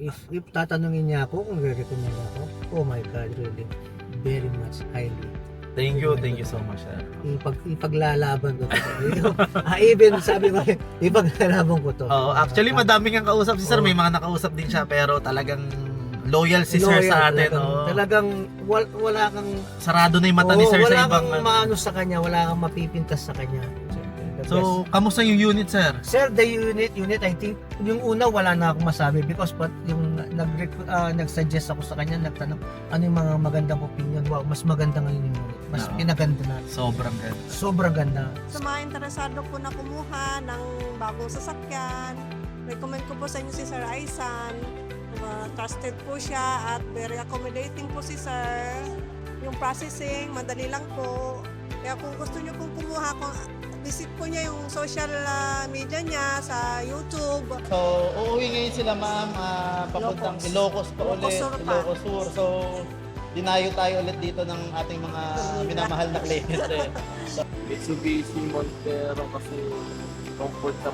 if tatanungin niya ako kung re-recommend ako, oh my God, really, very much, highly. Thank you so much, sir. Ipaglalaban ko to. Even sabi ko, ipaglalaban ko to. Oo, actually madami kang kausap si sir, may mga nakausap din siya pero talagang loyal si sir sa atin. Talagang wala kang Sarado na yung mata ni sir sa ibang wala kang maano sa kanya, wala kang mapipintas sa kanya. So, kamusta yung unit, sir? Sir, the unit, I think, yung una wala na akong masabi because yung nag-suggest ako sa kanya, nagtanong, ano yung mga magandang opinion? Wow, mas maganda ngayon yung unit. Mas pinaganda na. Sobrang ganda. Sobrang ganda. Sa mga interesado po na kumuha ng bagong sasakyan, recommend ko po sa inyo si Sir Aisan. Trusted po siya at very accommodating po si Sir. Yung processing, madali lang po. Kaya kung gusto nyo pong kumuha, visit po niya yung social media niya sa YouTube. So, uuwi ngayon sila ma'am, papuntang Ilocos pa ulit, Ilocos Sur. So, dinayo tayo ulit dito ng ating mga minamahal na clients eh. Mitsubishi Montero kasi comfort sa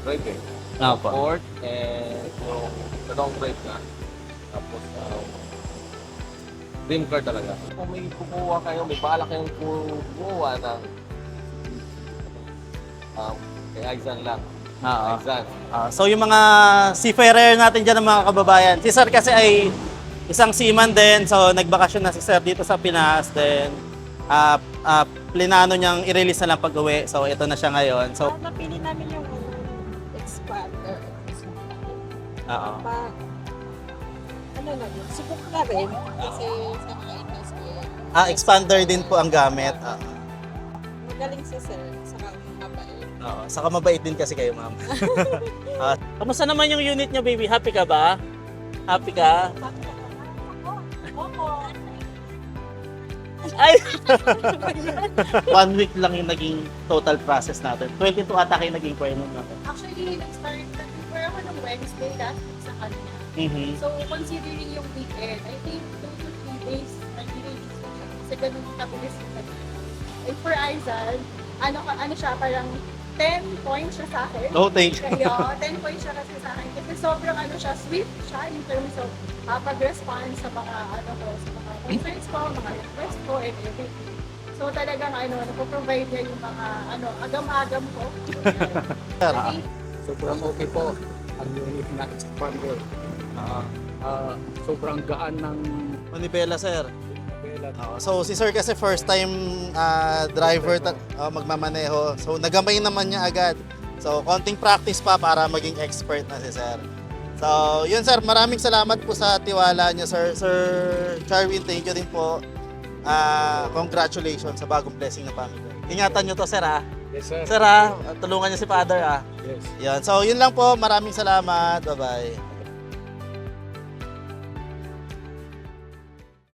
drive eh. Opo. Comfort and yung long drive na. Tapos, dream car talaga. Kung may kukuha kayo, may bahala kayong kumuha ng kay Aizan lang. Aizan. So yung mga seafarer natin dyan ng mga kababayan, si Sir kasi ay isang seaman din, so nagbakasyon na si Sir dito sa Pinas, then plinano niyang i-release na lang pag-uwi, so ito na siya ngayon. So, Napili namin yung expander. oo. Ano na yun? Subok na rin kasi sa mga investor. Expander din po ang gamit. Magaling si Sir sa mabait. Oo, saka mabait din kasi kayo, ma'am. Kamusta naman yung unit niyo, baby? Happy ka ba? Happy ka? Opo. Ay! 1 week lang yung naging total process natin. 22 ata kayo naging kwento natin. Actually, nag-start before ako ng Wednesday last week sa kanya. So, considering yung weekend, I think 2 to 3 days nag-release ko siya. Kasi ganun kabilis yung kanya. And for Aizan, ano siya, parang 10 points siya sa akin. Oh, thank you. Kaya, 10 points siya kasi sa akin. Kasi sobrang swift siya in terms of pag-response sa mga sa mga concerns ko, mga request ko, and everything. So talagang napoprovide niya yung mga agam-agam ko. Sobrang okay po ang unit na expander. Sobrang gaan ng Manibela, sir. So si Sir kasi first time driver magmamaneho. So nagamay naman niya agad. So konting practice pa para maging expert na si Sir. So yun sir, maraming salamat po sa tiwala niyo sir. Sir Charwin, thank you din po. Congratulations sa bagong blessing ng family. Ingatan niyo to sir ha. yes sir. Sir ha, tulungan niyo si Father ha. Yes. Yan. So yun lang po, maraming salamat. Bye-bye.